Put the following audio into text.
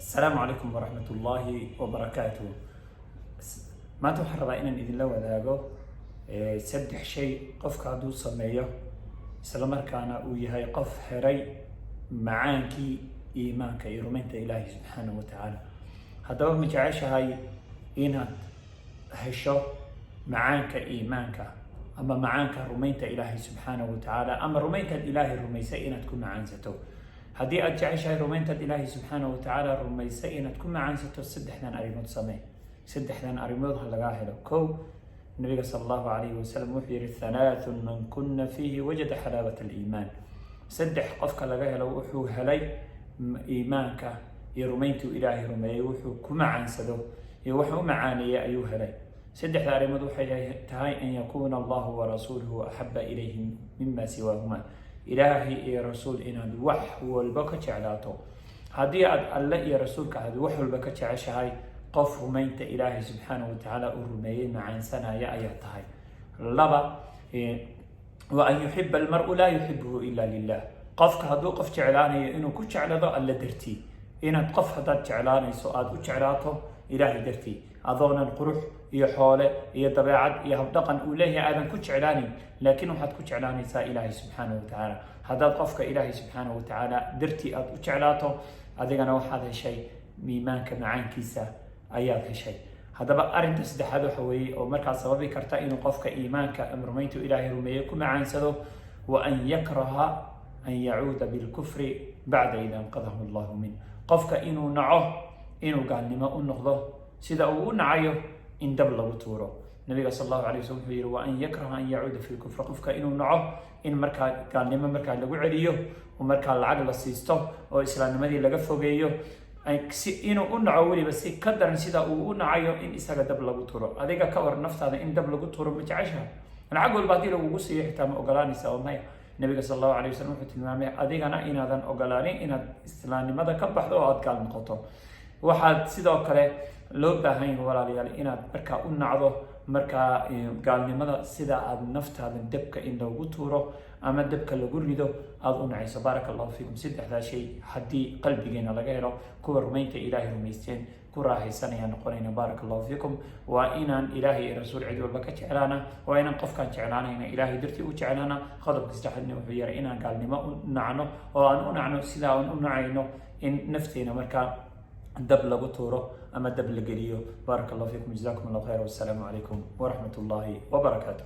السلام عليكم ورحمة الله وبركاته. maanta waxaan rabaa inaan idinla wadaago saddex shay qofka hadduu sameeyo isla markaana uu yahay qof heray macaankii iimaanka iyo rumaynta ilaahay subxaanahu wa tacaala. haddaba ma jeceshahay inaad hesho macaanka iimaanka ama macaanka rumaynta ilaahay subxaanahu wa tacaala, ama rumayntaad ilaahay rumaysay inaad ku macaansato? haddii aad jeceshahay rumayntaad ilaahay subxaanahu wa tacaala rumaysay inaad ku macaansato, saddexdan arrimood samee. saddexdan arrimood ha lagaa helo. kow, nabiga sala allahu calayhi wasalam wuxuu yihi halaathun man kunna fiihi wajada xalaawata aliimaan. saddex qofka laga helo wuxuu helay iimaanka iyo rumayntuu ilaahay rumeeyey, wuxuu ku macaansado iyo wax u macaaneeyey ayuu helay. saddexda arrimood waxay tahay an yakuuna allahu warasuuluhu axaba ilayhim mima siwaahuma. ilaahay iyo rasuul inaad wax walba ka jeclaato. haddii aad alle iyo rasuulka aad wax walba ka jeceshahay, qof rumaynta ilaahay subxaanahu wa tacaala uu rumeeyey macaansanaya ayaa tahay. laba, wa an yuxiba almaru laa yuxibuhu ila lilah. qofka hadduu qof jeclaanayo inuu ku jeclado alle dartii. inaad qof haddaad jeclaanayso aada u jeclaato ilaahay dartii, adoonan qurux iyo xoole iyo dabeecad iyo habdhaqan uu leeyahay aadan ku jeclaanin, laakiin waxaad ku jeclaanaysaa ilaahay subxaanahu wa tacaala. haddaad qofka ilaahay subxaanahu wa tacaala dartii aad u jeclaato, adigana waxaad heshay iimaanka macaankiisa ayaad heshay. haddaba arrinta saddexaad waxa weeye oo markaa sababi karta inuu qofka iimaanka rumayntu ilaahay rumeeye ku macaansado, wa an yakraha an yacuuda bilkufri bacda ida anqadahu allahu min. qofka inuu naco inuu gaalnimo u noqdo sida uu u nacayo in dab lagu tuuro. nabiga sal allahu alay waslm wuxuu yihi wa an yakraha an yacuuda fi lkufri. qofka inuu naco in markaa gaalnimo markaa lagu celiyo oo markaa lacag la siisto oo islaamnimadii laga fogeeyo, inuu u naco weliba si ka daran sida uu u nacayo in isaga dab lagu tuuro. adiga ka war naftaada in dab lagu tuuro ma jeceshaha? lacag walba haddii lagugu siiyo xitaa ma ogolaanaysa oo maya? nabiga sal allahu alay wasalam wuxuu tilmaamay adigana inaadan ogolaanin inaad islaamnimada ka baxdo oo aada gaal noqoto. waxaad sidoo kale loo baahan yahay walaalayaal inaad markaa u nacdo markaa gaalnimada sida aada naftaada dabka in loogu tuuro ama dabka lagu rido aada u nacayso. baaraka allahu fiikum. saddexdaa shay haddii qalbigeena laga helo, kuwa rumaynta ilaahay rumaysteen ku raaxaysanaya noqonayna. baaraka allahu fiikum. waa inaan ilaahay iyo rasuul cid walba ka jeclaana, waa inaan qofkaan jeclaanayna ilaahay dartii u jeclaana. qodobka saddexaadna wuxuu yahay inaan gaalnimo u nacno oo aan u nacno sida aan u nacayno in nafteena markaa dab lagu tuuro ama dab la geliyo. baaraka allahu fiikum. jazakum allahu khayra. wassalaamu calaykum waraxmat ullaahi wabarakaatu.